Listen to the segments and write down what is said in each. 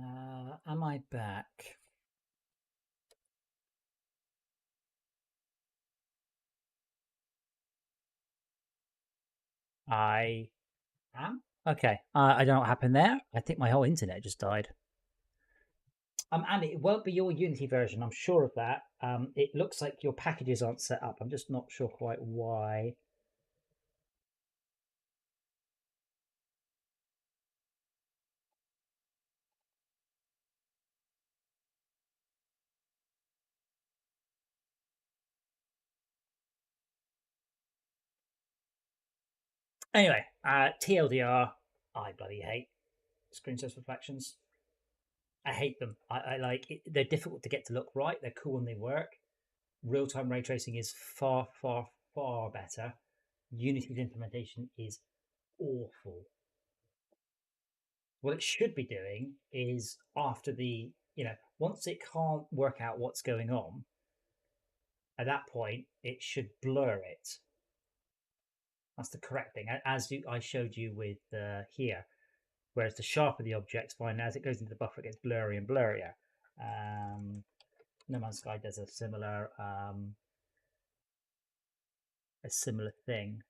Am I back? I am. Okay. I don't know what happened there. I think my whole internet just died. And it won't be your Unity version. I'm sure of that. It looks like your packages aren't set up. I'm just not sure quite why. Anyway, TLDR. I bloody hate screen source reflections. I hate them. I like it. They're difficult to get to look right. They're cool when they work. Real time ray tracing is far, far, far better. Unity's implementation is awful. What it should be doing is after once it can't work out what's going on, at that point, it should blur it. That's the correct thing, I showed you with here. Whereas the sharper the objects, fine, as it goes into the buffer, it gets blurry and blurrier. No Man's Sky does a similar thing.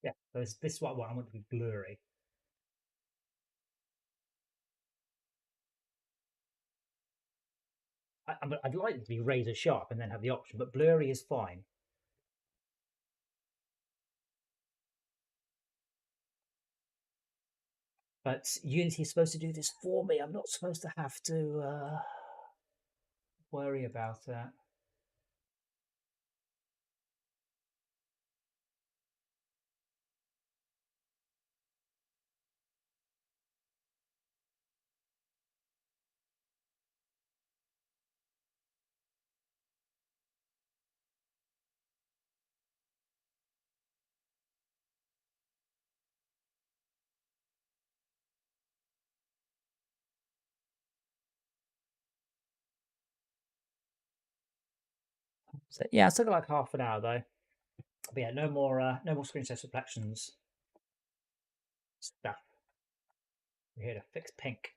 Yeah, this is what I want. I want it to be blurry. I'd like it to be razor sharp and then have the option, but blurry is fine. But Unity is supposed to do this for me. I'm not supposed to have to worry about that. So yeah, it's took like half an hour though. But yeah, no more screen saver reflections stuff. We're here to fix pink.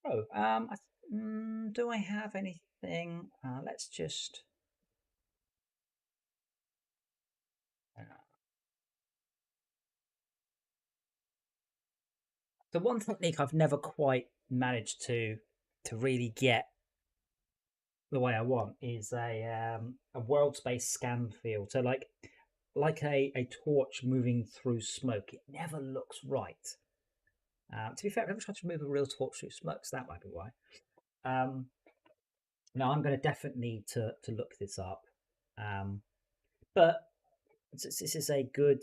Oh, do I have anything? Let's just. Uh, the one technique I've never quite managed to really get the way I want is a world space scan field. So like a torch moving through smoke, it never looks right. To be fair, I've never tried to move a real torch through smoke, so that might be why. Um, Now I'm going to definitely need to look this up, but this is a good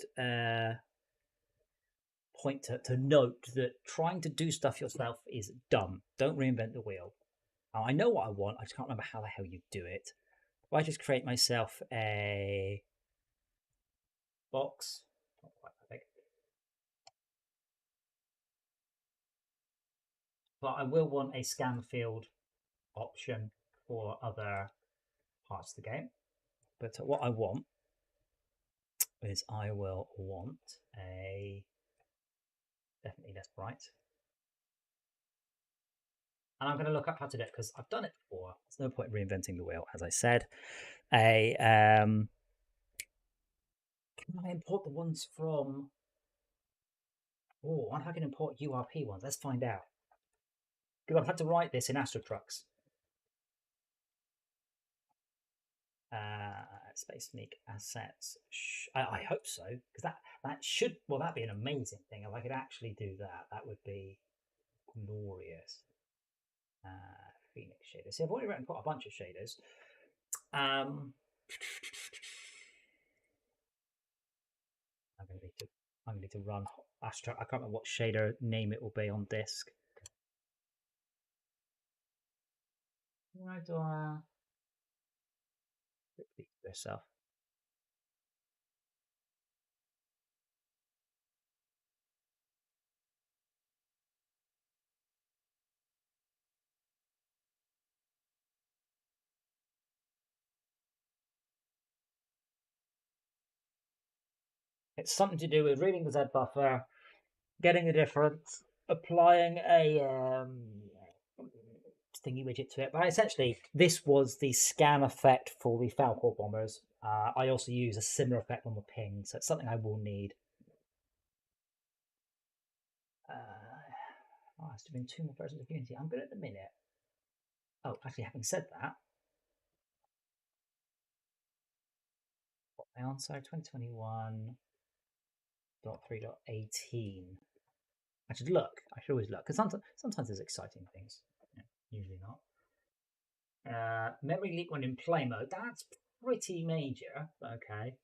point to note that trying to do stuff yourself is dumb. Don't reinvent the wheel. Now, I know what I want. I just can't remember how the hell you do it. If I just create myself a box, not quite perfect, but I will want a scan field option for other parts of the game. But what I want is I will want a definitely less bright. And I'm going to look up how to do it because I've done it before. There's no point reinventing the wheel, as I said. A Can I import the ones from? Oh, I wonder if I can import URP ones. Let's find out. Because I've had to write this in AstroTrucks. Space Sneak assets. I hope so because that should that'd be an amazing thing if I could actually do that. That would be glorious. Phoenix shaders. See, I've already written quite a bunch of shaders. I'm gonna need to run Astro. I can't remember what shader name it will be on disk. Why do I? quickly to yourself. It's something to do with reading the Z buffer, getting the difference, applying a thingy widget to it. But essentially, this was the scan effect for the Falcor bombers. I also use a similar effect on the ping, so it's something I will need. It's been 2 more versions of Unity. I'm good at the minute. Oh, actually, having said that, what am I on? So 2021.3.18. I should look. I should always look because sometimes there's exciting things. Yeah, usually not. Memory leak when in play mode. That's pretty major. Okay.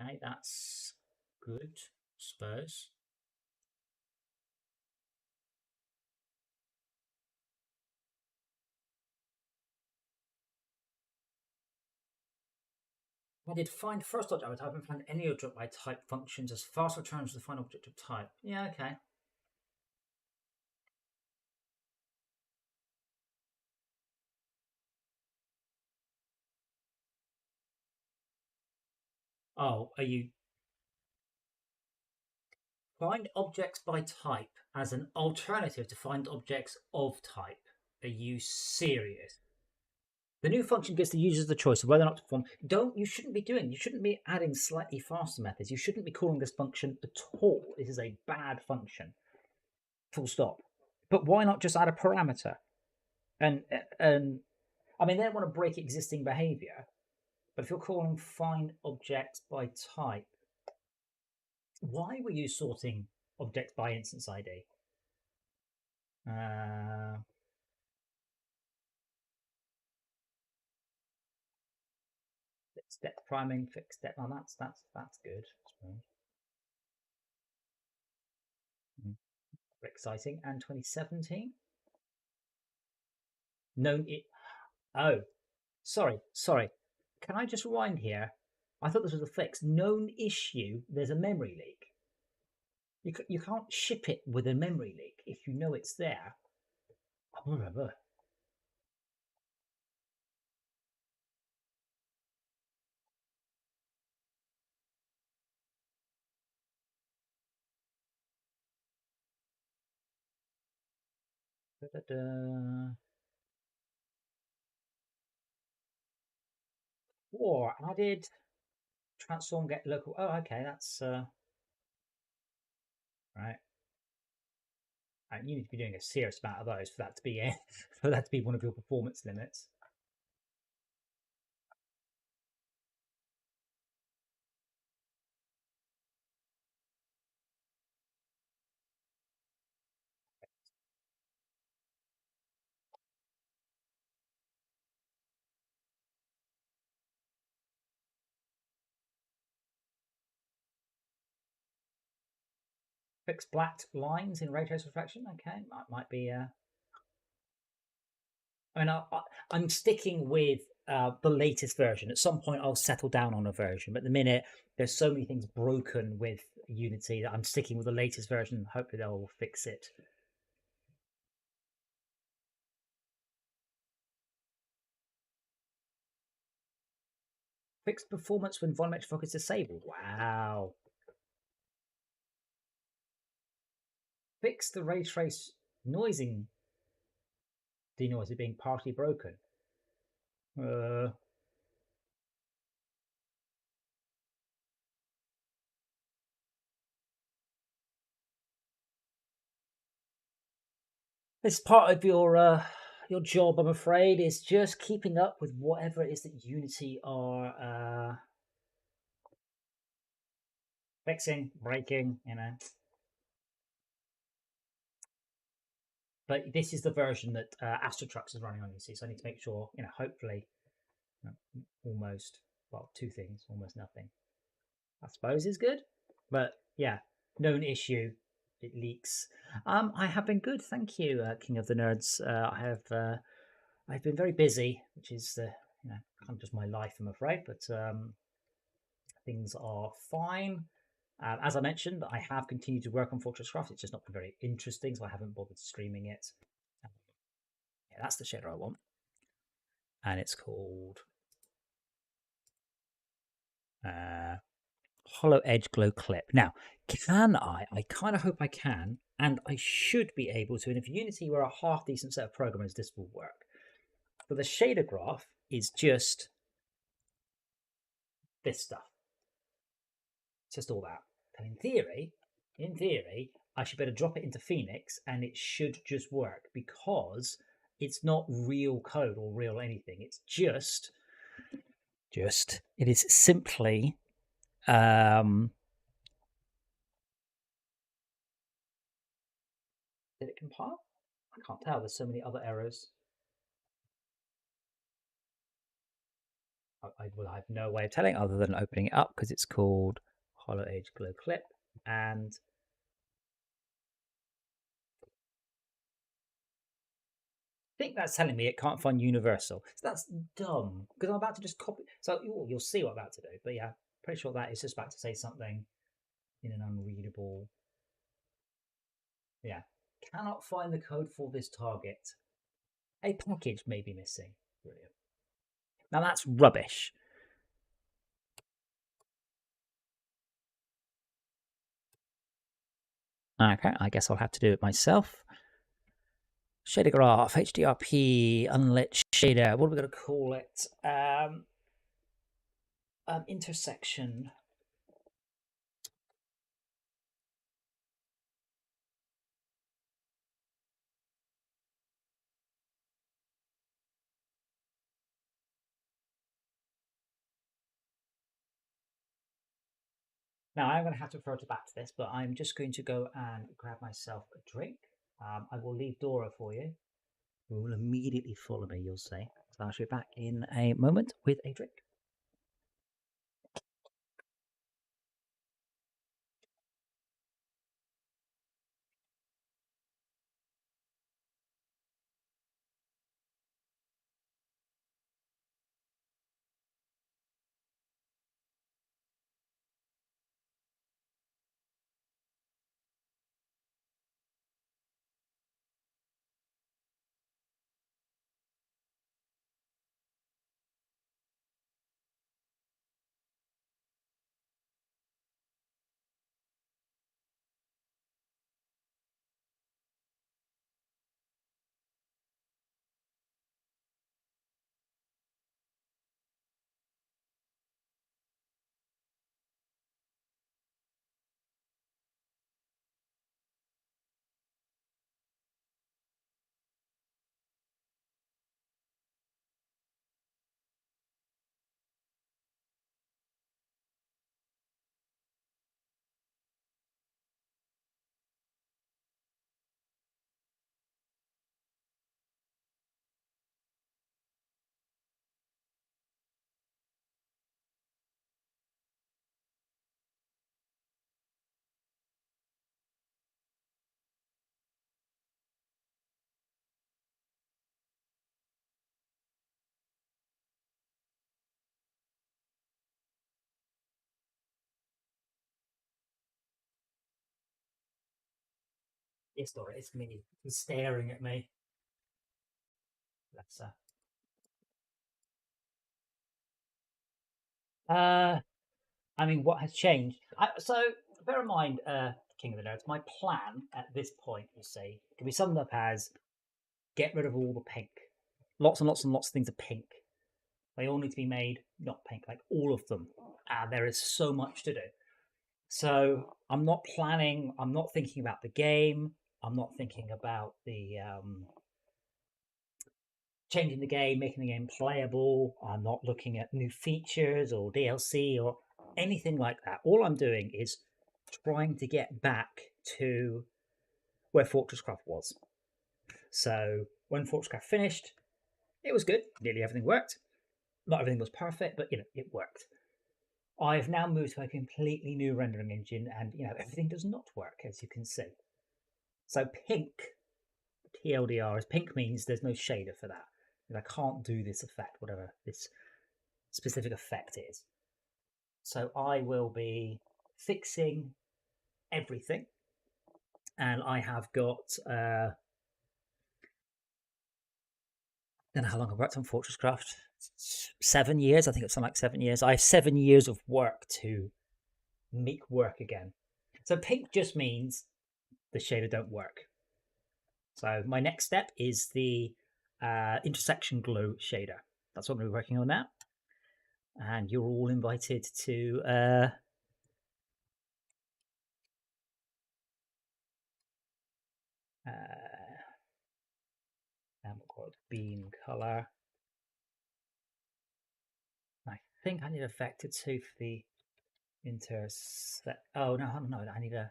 Okay, that's good. Suppose. I did find first object. I haven't found any object by type functions as fast returns to the final object of type. Yeah, okay. Oh, are you find objects by type as an alternative to find objects of type? Are you serious? The new function gives the users the choice of whether or not to perform. You shouldn't be doing. You shouldn't be adding slightly faster methods. You shouldn't be calling this function at all. This is a bad function. Full stop. But why not just add a parameter? And I mean, they don't want to break existing behavior. But if you're calling find objects by type, why were you sorting objects by instance ID? Step priming, fixed step. Oh, that's good. Exciting. And 2017. Known it. Oh, sorry. Can I just rewind here? I thought this was a fix. Known issue. There's a memory leak. You can't ship it with a memory leak if you know it's there. I remember. Or added transform get local. Oh, okay, that's right. And you need to be doing a serious amount of those for that to be for that to be one of your performance limits. Fix black lines in ray trace reflection. Okay, might be. I mean, I'm sticking with the latest version. At some point, I'll settle down on a version, but at the minute, there's so many things broken with Unity that I'm sticking with the latest version. Hopefully, they'll fix it. Fixed performance when volumetric focus is disabled. Wow. Fix the ray trace noising denoiser being partially broken. It's part of your job, I'm afraid, is just keeping up with whatever it is that Unity are fixing, breaking, But this is the version that Astrotrucks is running on, you see, so I need to make sure, hopefully, almost, well, 2 things, almost nothing, I suppose is good. But yeah, known issue. It leaks. I have been good, thank you, King of the Nerds. I've been very busy, which is kind of just my life, I'm afraid. But things are fine. As I mentioned, I have continued to work on FortressCraft. It's just not been very interesting, so I haven't bothered streaming it. Yeah, that's the shader I want, and it's called Hollow Edge Glow Clip. Now, can I? I kind of hope I can, and I should be able to. And if Unity were a half decent set of programmers, this will work. But the shader graph is just this stuff. It's just all that. And in theory, I should better drop it into Phoenix and it should just work because it's not real code or real anything. It's it is simply did it compile? I can't tell. There's so many other errors. I have no way of telling other than opening it up because it's called Hollow Edge Glow Clip, and I think that's telling me it can't find universal. So that's dumb because I'm about to just copy. So you'll see what I'm about to do. But yeah, pretty sure that is just about to say something in an unreadable. Yeah, cannot find the code for this target. A package may be missing. Brilliant. Now that's rubbish. Okay, I guess I'll have to do it myself. Shader graph, HDRP, unlit shader. What are we going to call it? Intersection. Now I'm going to have to refer back to this, but I'm just going to go and grab myself a drink. I will leave Dora for you, who will immediately follow me, you'll see. So I shall be back in a moment with a drink. Yes, Dora, it's me. He's staring at me. That's I mean, what has changed? So bear in mind, King of the Nerds, my plan at this point, you see, can be summed up as get rid of all the pink. Lots and lots and lots of things are pink. They all need to be made not pink, like all of them. There is so much to do. So I'm not planning, I'm not thinking about the game. I'm not thinking about the changing the game, making the game playable. I'm not looking at new features or DLC or anything like that. All I'm doing is trying to get back to where FortressCraft was. So when FortressCraft finished, it was good. Nearly everything worked. Not everything was perfect, but it worked. I've now moved to a completely new rendering engine, and everything does not work, as you can see. So pink, TLDR, is pink means there's no shader for that. And I can't do this effect, whatever this specific effect is. So I will be fixing everything, and I have got I don't know how long I've worked on FortressCraft. 7 years, I think it's something like 7 years. I have 7 years of work to make work again. So pink just means the shader don't work. So my next step is the intersection glow shader. That's what I'm going to be working on now. And you're all invited to bean color. I think I need a vector 2 for the intersect. Oh no, I need a.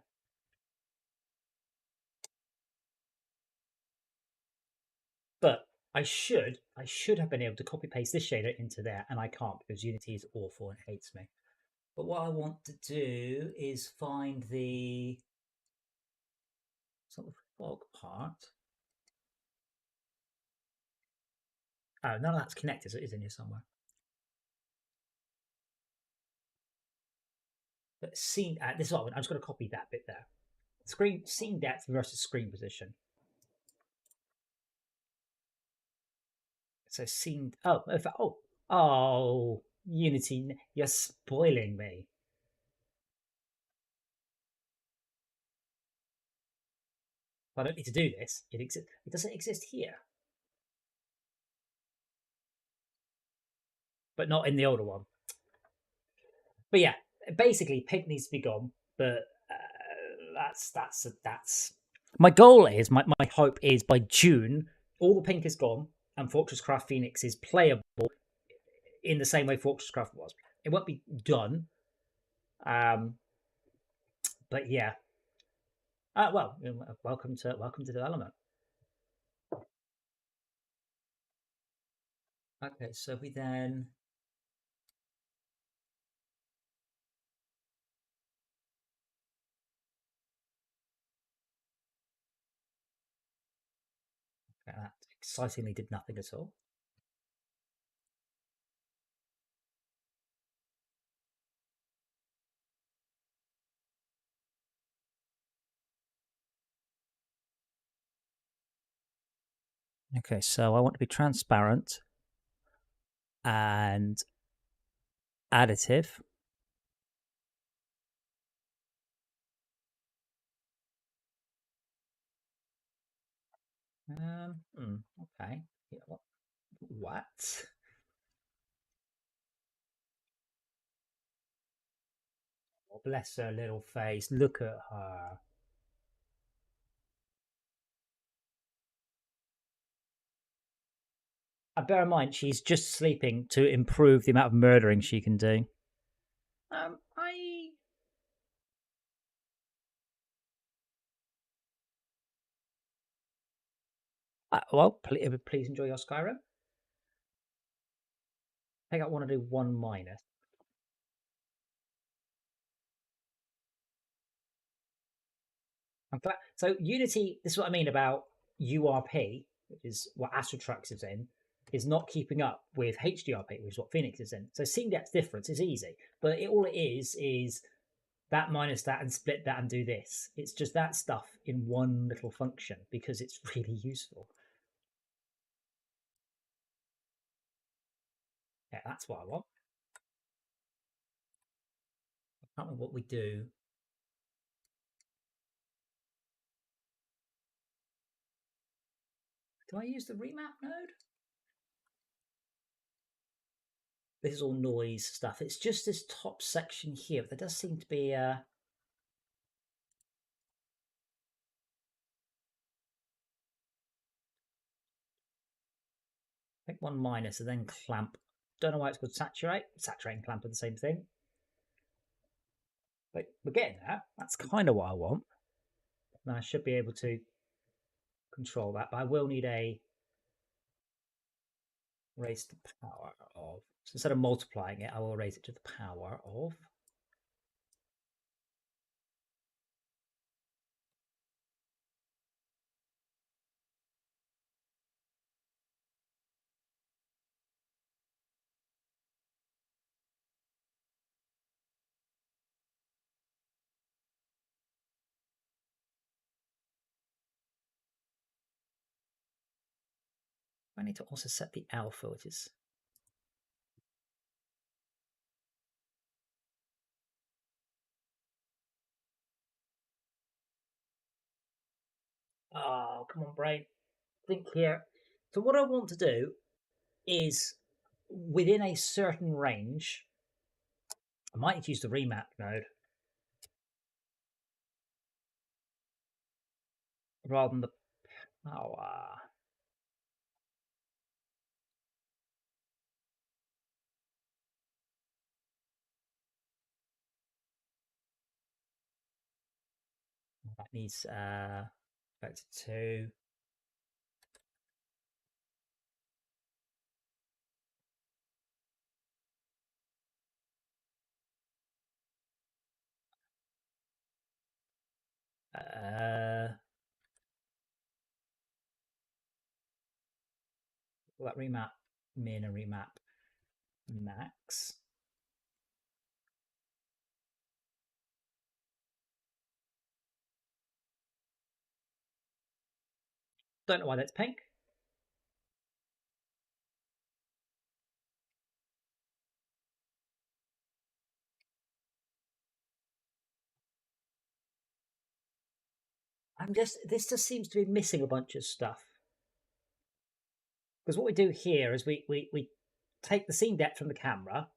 But I should have been able to copy paste this shader into there, and I can't because Unity is awful and hates me. But what I want to do is find the sort of fog part. Oh, none of that's connected, so it is in here somewhere. But scene, this is what I'm just going to copy that bit there. Scene depth versus screen position. So scene. Oh, Unity, you're spoiling me. I don't need to do this. It doesn't exist here, but not in the older one. But yeah, basically, pink needs to be gone. But that's my goal is my hope is by June all the pink is gone and FortressCraft Phoenix is playable in the same way FortressCraft was. It won't be done, but yeah. Well, welcome to development. Okay, so we then. Okay, that excitingly did nothing at all. Okay, so I want to be transparent and additive. Okay. Yeah, what? Oh, bless her little face. Look at her. Bear in mind, she's just sleeping to improve the amount of murdering she can do. Well, please enjoy your Skyrim. I think I want to do 1 minus. I'm glad. So Unity, this is what I mean about URP, which is what Astrotrux is in, is not keeping up with HDRP, which is what Phoenix is in. So scene depth difference is easy, but all it is that minus that and split that and do this. It's just that stuff in one little function because it's really useful. Yeah, that's what I want. I can't remember what we do. Do I use the remap node? This is all noise stuff. It's just this top section here. But there does seem to be a... I think 1 minus and then clamp. Don't know why it's called saturate. Saturate and clamp are the same thing. But we're getting there. That's kind of what I want. And I should be able to control that. But I will need a raise the power of. So instead of multiplying it, I will raise it to the power of. I need to also set the alpha, which is. Oh, come on, brain. Think here. So what I want to do is within a certain range. I might use the remap node rather than the power. That needs vector 2. Will that remap min and remap max? Don't know why that's pink. This just seems to be missing a bunch of stuff. Because what we do here is we take the scene depth from the camera,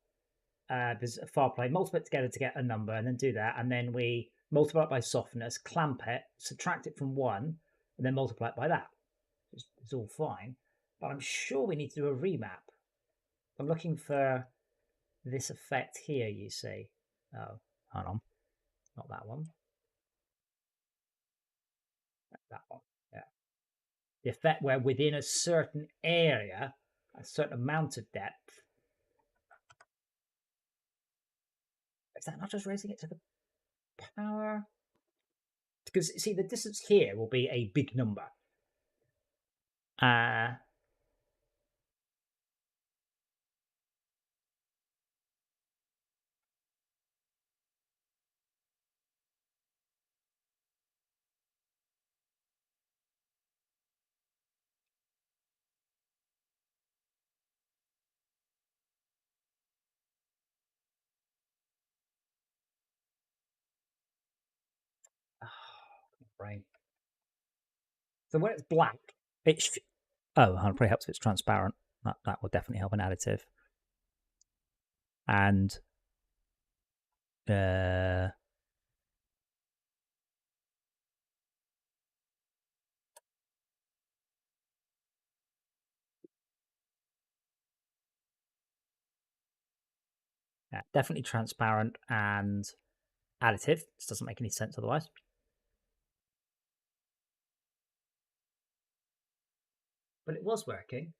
there's a far plane, multiply it together to get a number, and then do that, and then we multiply it by softness, clamp it, subtract it from 1, and then multiply it by that. It's all fine, but I'm sure we need to do a remap. I'm looking for this effect here, you see. Oh, hold on. Not that one. That one, yeah. The effect where within a certain area, a certain amount of depth. Is that not just raising it to the power? Because, see, the distance here will be a big number. Oh, brain. So when it's black, it's oh, it probably helps if it's transparent. That will definitely help an additive. And yeah, definitely transparent and additive. This doesn't make any sense otherwise. But it was working.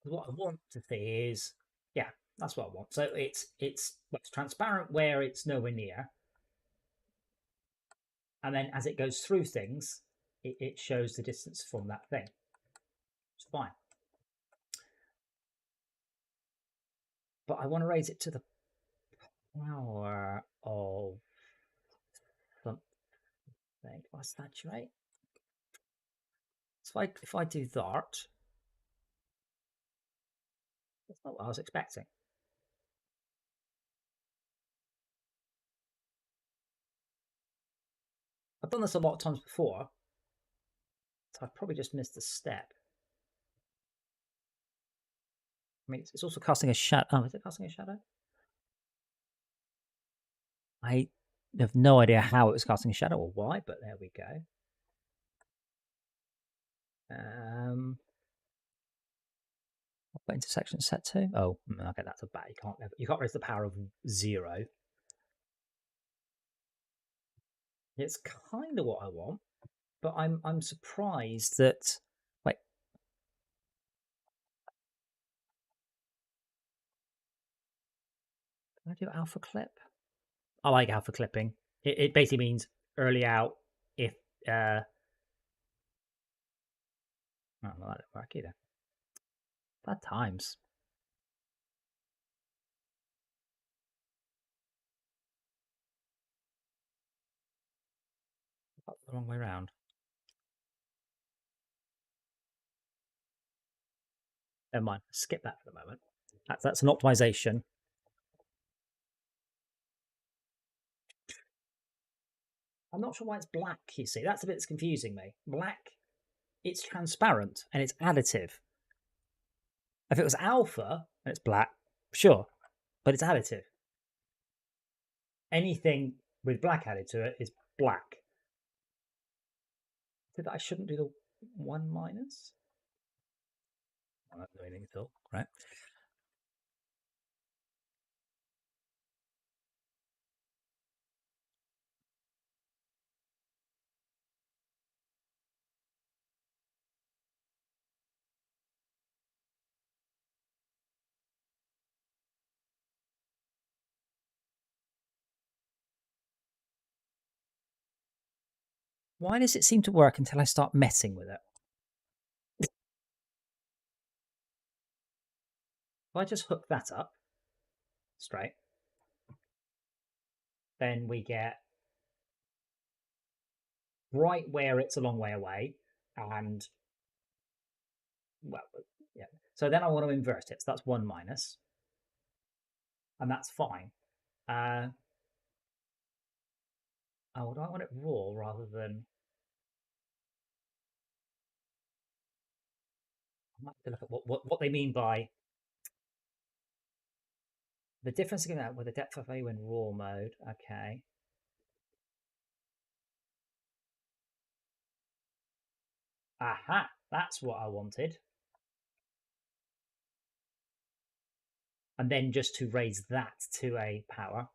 What I want to see is, yeah, that's what I want. So it's transparent where it's nowhere near, and then as it goes through things, it shows the distance from that thing. It's fine. But I want to raise it to the power of something. Do I saturate? So if I do that, that's not what I was expecting. I've done this a lot of times before, so I've probably just missed a step. I mean, it's also casting a shadow. Oh, is it casting a shadow? I have no idea how it was casting a shadow or why, but there we go. What intersection set to? Oh, okay, that's a bad. You can't raise the power of 0. It's kind of what I want, but I'm surprised that. Wait, I do alpha clip. I like alpha clipping. It basically means early out if oh, well, that didn't work either. Bad times. That's the wrong way around. Never mind. Skip that for the moment. That's an optimization. I'm not sure why it's black, you see. That's the bit that's confusing me. Black, it's transparent and it's additive. If it was alpha and it's black, sure, but it's additive. Anything with black added to it is black. So I shouldn't do the 1 minus? I'm not doing anything at all, right? Why does it seem to work until I start messing with it? If I just hook that up straight, then we get right where it's a long way away, and well, yeah. So then I want to invert it. So that's 1 minus, and that's fine. Oh, do I want it raw rather than? I might have to look at what they mean by the difference with the depth of AU in raw mode. Okay. Aha, that's what I wanted. And then just to raise that to a power.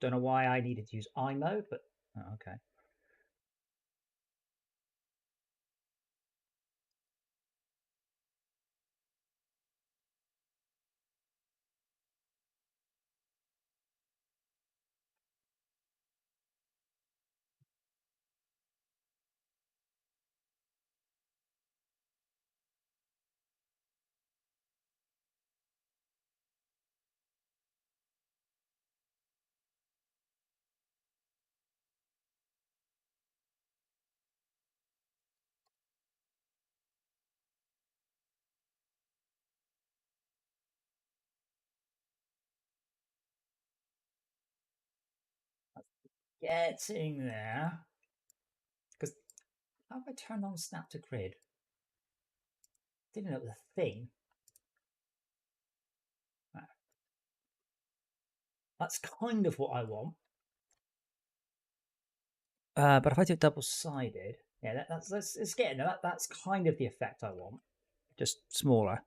Don't know why I needed to use I mode, but oh, okay. Getting there. Because how have I turned on snap to grid? Didn't know it was a thing. That's kind of what I want. But if I do double-sided, yeah, it's getting there. That's kind of the effect I want, just smaller.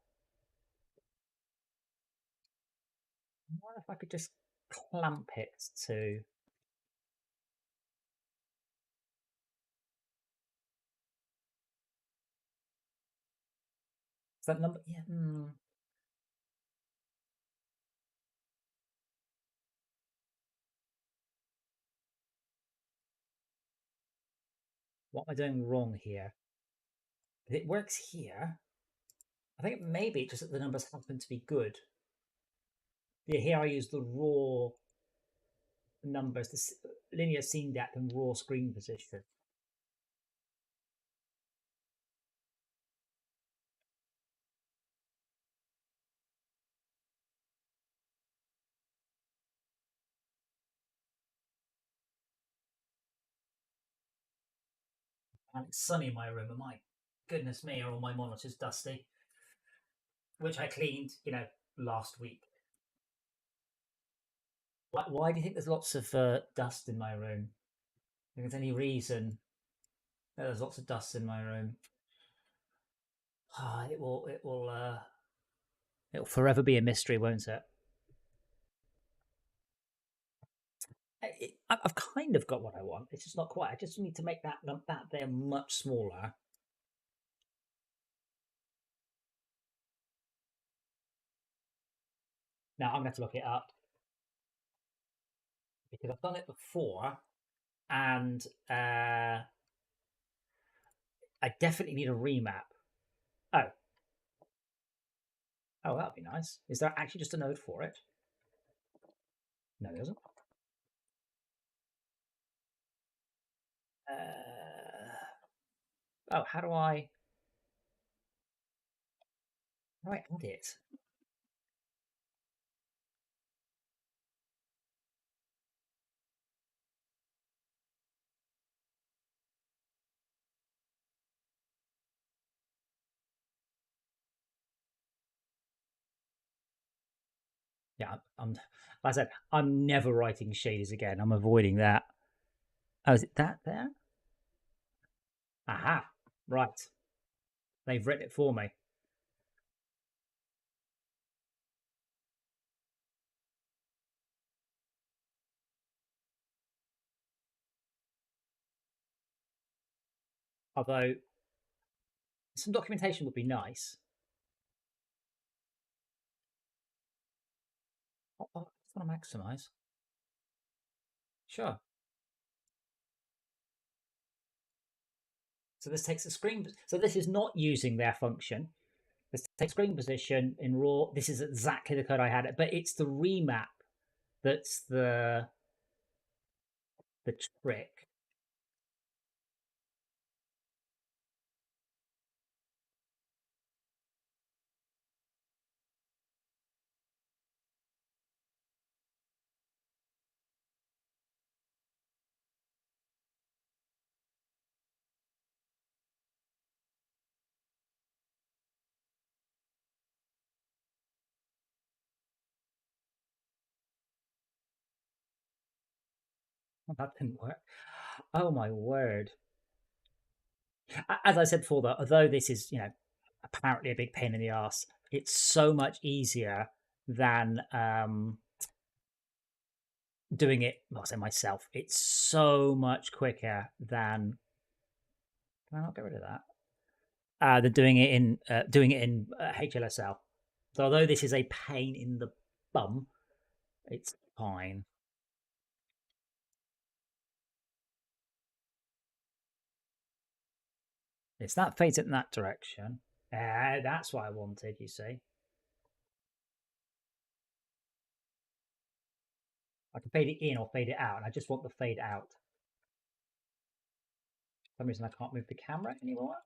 I wonder if I could just clamp it to. Is that number? Yeah. What am I doing wrong here? If it works here, I think maybe just that the numbers happen to be good. Yeah, here I use the raw numbers, the linear scene depth and raw screen position. And it's sunny in my room, and my goodness me, are all my monitors dusty, which I cleaned, last week. Why do you think there's lots of dust in my room? If there's any reason there's lots of dust in my room, it'll forever be a mystery, won't it? I've kind of got what I want. It's just not quite. I just need to make that there much smaller. Now I'm going to have to look it up because I've done it before, and I definitely need a remap. Oh, oh, that'd be nice. Is there actually just a node for it? No, there isn't. Oh, how do I add it? Yeah, like I said, I'm never writing shaders again. I'm avoiding that. Oh, is it that there? Aha, right. They've written it for me. Although some documentation would be nice. I just want to maximize. Sure. So this takes a screen. So this is not using their function. This takes screen position in raw. This is exactly the code I had, but it's the remap that's the trick. Well, that didn't work. Oh my word! As I said before, though, although this is apparently a big pain in the ass, it's so much easier than doing it. Well, I say myself. It's so much quicker than. Can I not get rid of that? Than doing it in HLSL. So although this is a pain in the bum, it's fine. It's that fades it in that direction. That's what I wanted. You see, I can fade it in or fade it out, and I just want the fade out. For some reason, I can't move the camera anymore.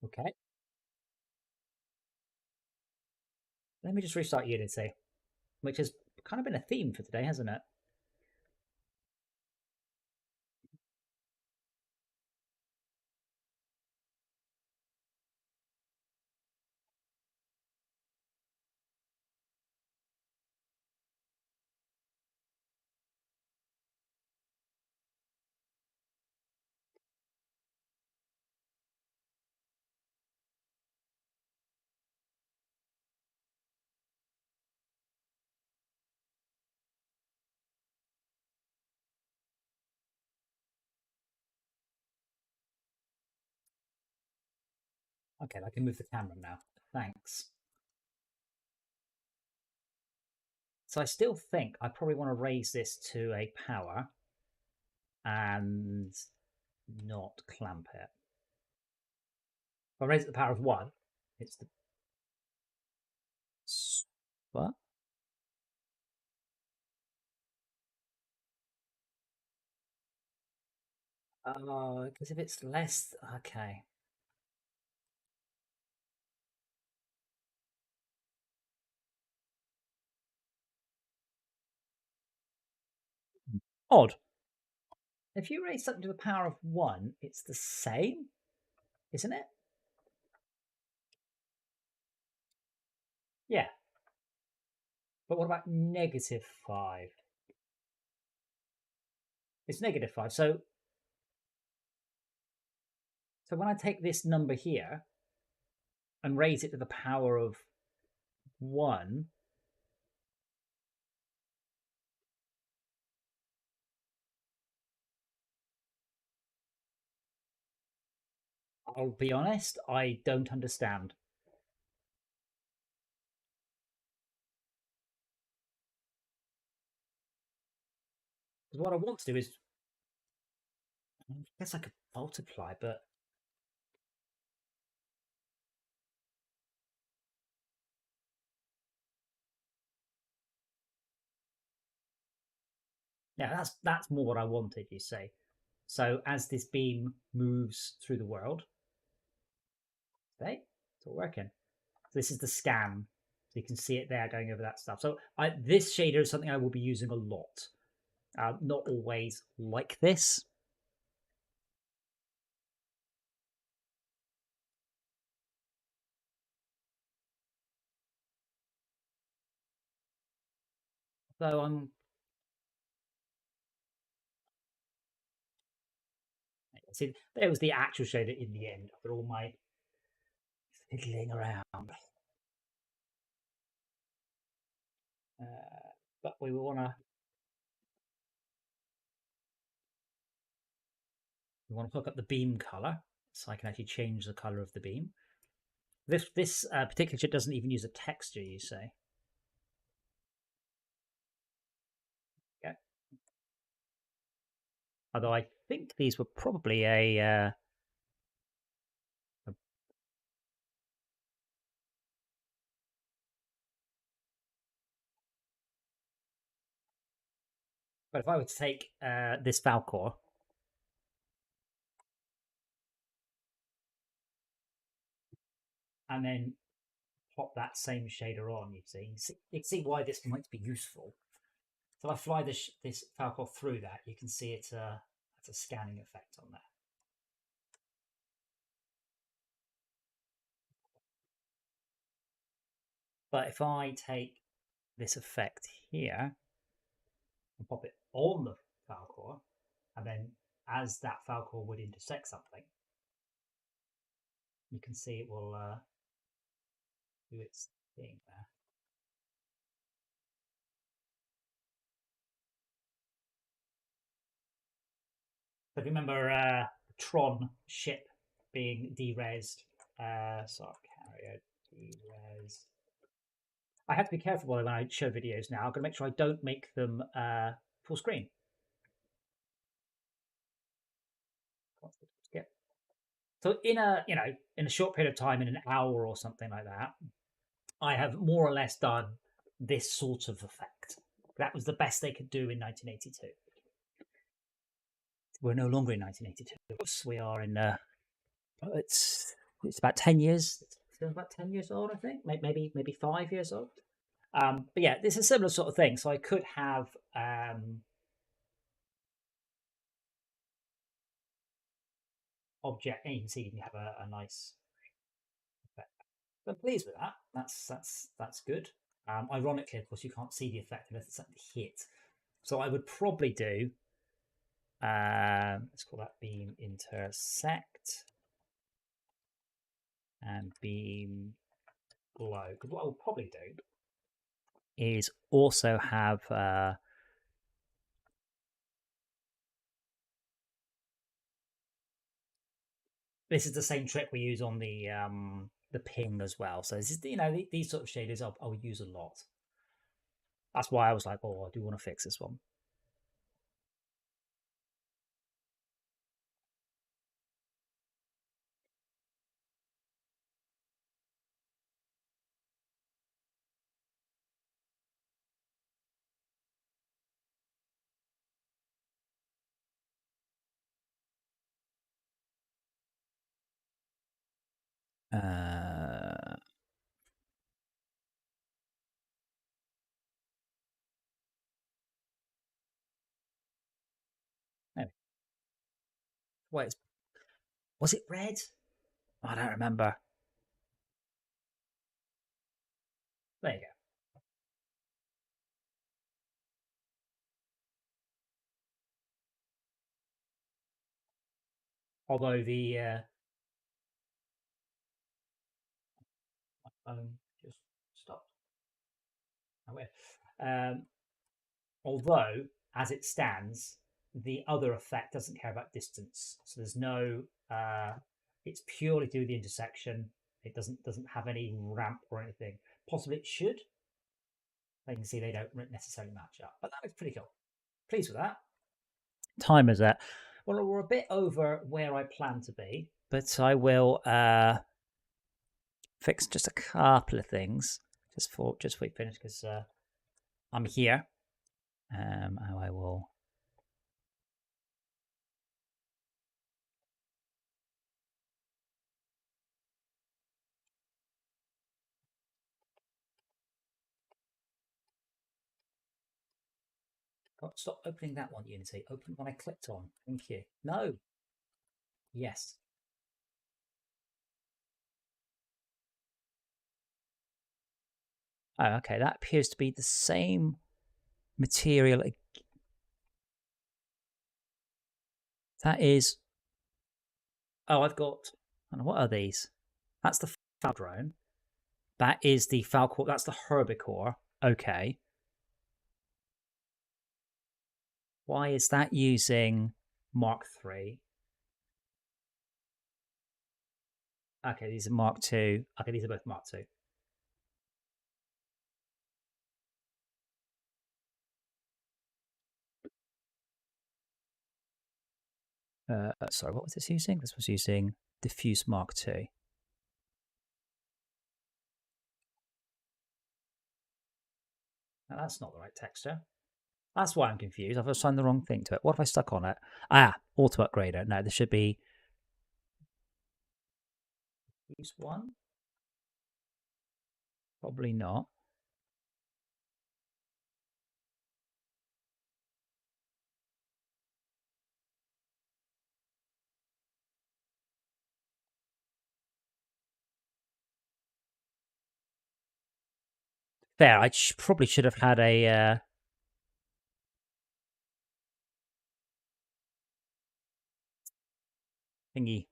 Okay, let me just restart Unity, which has kind of been a theme for today, hasn't it? Okay, I can move the camera now. Thanks. So I still think I probably want to raise this to a power and not clamp it. If I raise it to the power of one, it's the what? Oh, because if it's less, okay. Odd. If you raise something to the power of one, it's the same, isn't it? Yeah. But what about -5? It's -5. So when I take this number here and raise it to the power of one, I'll be honest, I don't understand. Because what I want to do is, I guess I could multiply, but yeah, that's more what I wanted. You see, so as this beam moves through the world, okay, it's all working. So this is the scan, so you can see it there going over that stuff. So this shader is something I will be using a lot. Not always like this. So I'm see there was the actual shader in the end after all my fiddling around. But we want to hook up the beam color, so I can actually change the color of the beam. This particular chip doesn't even use a texture, you say? Okay. Although I think these were probably but if I were to take this Falcor and then pop that same shader on, you see why this might be useful. So if I fly this Falcor through that, you can see it's a scanning effect on there. But if I take this effect here and pop it on the Falcor, and then as that Falcor would intersect something, you can see it will do its thing there. So remember Tron ship being derezzed. Sorry, carrier derez. I have to be careful when I show videos now. I'm going to make sure I don't make them full screen. So in a short period of time, in an hour or something like that, I have more or less done this sort of effect. That was the best they could do in 1982. We're no longer in 1982. We are in. It's about 10 years. It's still about 10 years old, I think. Maybe 5 years old. But yeah, this is a similar sort of thing. So I could have object, and you can see you can have a nice effect. So I'm pleased with that. That's good. Ironically, of course, you can't see the effect unless it's actually hit. So I would probably do. Let's call that beam intersect and beam glow. Because what I will probably do is also have this is the same trick we use on the ping as well. So this is these sort of shaders I'll use a lot. That's why I was like, oh, I do want to fix this one. Uh, no. Wait, was it red? I don't remember. There you go. Although the just stopped. Oh, weird. Um, although, as it stands, the other effect doesn't care about distance. So there's no. It's purely to do with the intersection. It doesn't have any ramp or anything. Possibly it should. You can see they don't necessarily match up, but that looks pretty cool. Pleased with that. Timer's at. Well, we're a bit over where I plan to be, but I will fix just a couple of things just for we finish because I'm here. I will. God, stop opening that one, Unity. Open what I clicked on. Thank you. No. Yes. Oh, okay. That appears to be the same material. That is. Oh, I've got. I don't know, what are these? That's the Falcon drone. That is the Falcor. That's the Herbivore. Okay. Why is that using Mark III? Okay, these are Mark II. Okay, these are both Mark II. Sorry, what was this using? This was using Diffuse Mark II. Now, that's not the right texture. That's why I'm confused. I've assigned the wrong thing to it. What have I stuck on it? Ah, auto upgrader. No, this should be use one. Probably not. There, I probably should have had a thingy.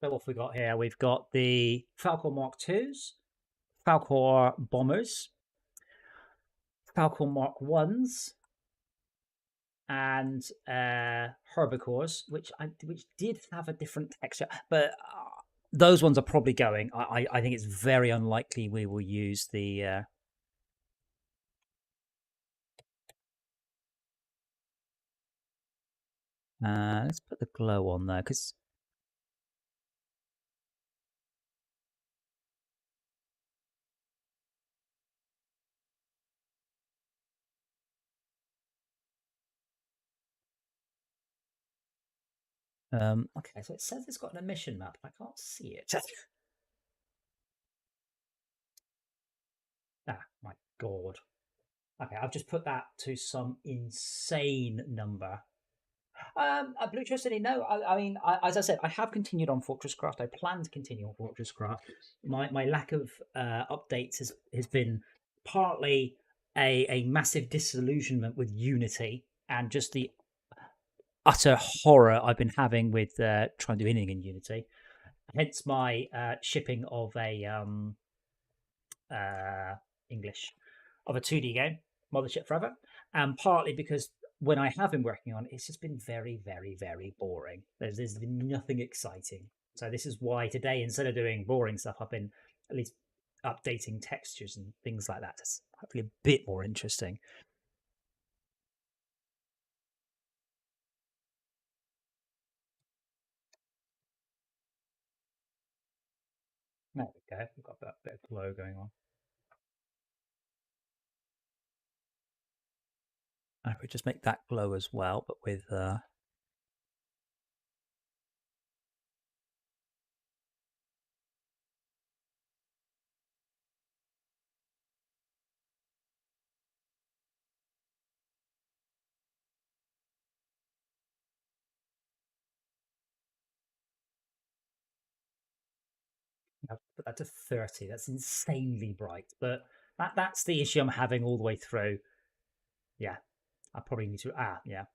So what have we got here? We've got the Falcor Mark IIs, Falcor bombers, Falcor Mark Ones, and Herbivores, which did have a different texture, but those ones are probably going. I think it's very unlikely we will use the. Let's put the glow on there because. Okay, so it says it's got an emission map. I can't see it. Ah, my god. Okay, I've just put that to some insane number. Blue City, no. I mean, as I said, I have continued on FortressCraft. I plan to continue on FortressCraft. My lack of updates has been partly a massive disillusionment with Unity and just the utter horror I've been having with trying to do anything in Unity. Hence my shipping of a English of a 2D game, Mothership Forever, and partly because when I have been working on it, it's just been very, very, very boring. There's been nothing exciting. So this is why today, instead of doing boring stuff, I've been at least updating textures and things like that. It's hopefully a bit more interesting. There we go. We've got that bit of glow going on. And if we just make that glow as well, but with I've put that to 30. That's insanely bright, but that's the issue I'm having all the way through. Yeah, I probably need to. Yeah.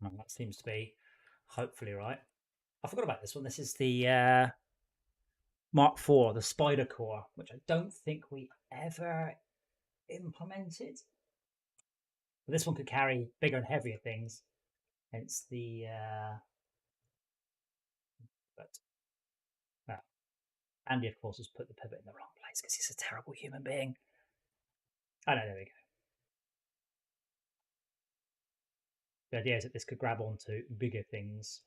Well, that seems to be hopefully right. I forgot about this one. This is the Mark IV, the Spider Core, which I don't think we ever implemented. But this one could carry bigger and heavier things. Hence the but Andy, of course, has put the pivot in the wrong place because he's a terrible human being. Oh no, there we go. The idea is that this could grab onto bigger things.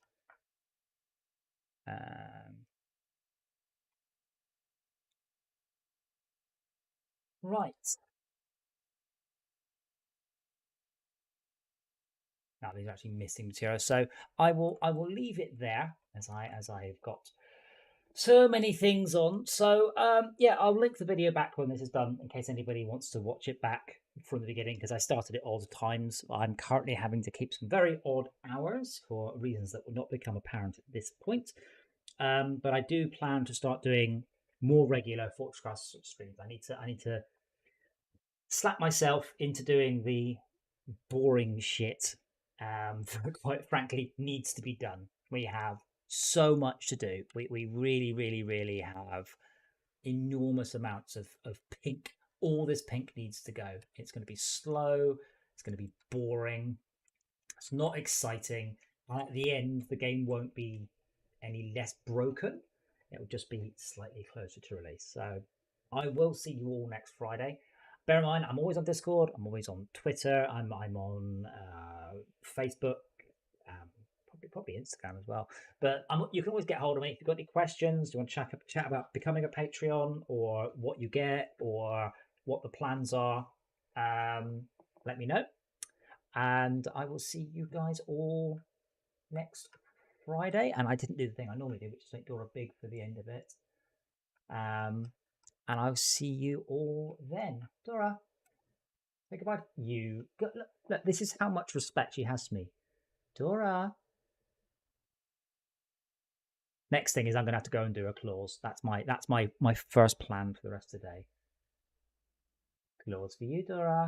Right. Now these are actually missing material, so I will leave it there as I've got so many things on. So yeah, I'll link the video back when this is done in case anybody wants to watch it back from the beginning because I started it odd times. I'm currently having to keep some very odd hours for reasons that will not become apparent at this point. But I do plan to start doing more regular FortressCraft streams. I need to slap myself into doing the boring shit that quite frankly needs to be done. We have so much to do. We really, really, really have enormous amounts of pink. All this pink needs to go. It's going to be slow. It's going to be boring. It's not exciting. And at the end, the game won't be any less broken. It will just be slightly closer to release. So I will see you all next Friday. Bear in mind, I'm always on Discord. I'm always on Twitter. I'm on Facebook. Probably Instagram as well. But you can always get hold of me if you've got any questions. Do you want to chat about becoming a Patreon or what you get or what the plans are? Let me know, and I will see you guys all next Friday. And I didn't do the thing I normally do, which is make Dora big for the end of it. And I'll see you all then. Dora, say goodbye. Look, this is how much respect she has to me. Dora. Next thing is I'm going to have to go and do a claws. That's my first plan for the rest of the day. Claws for you, Dora.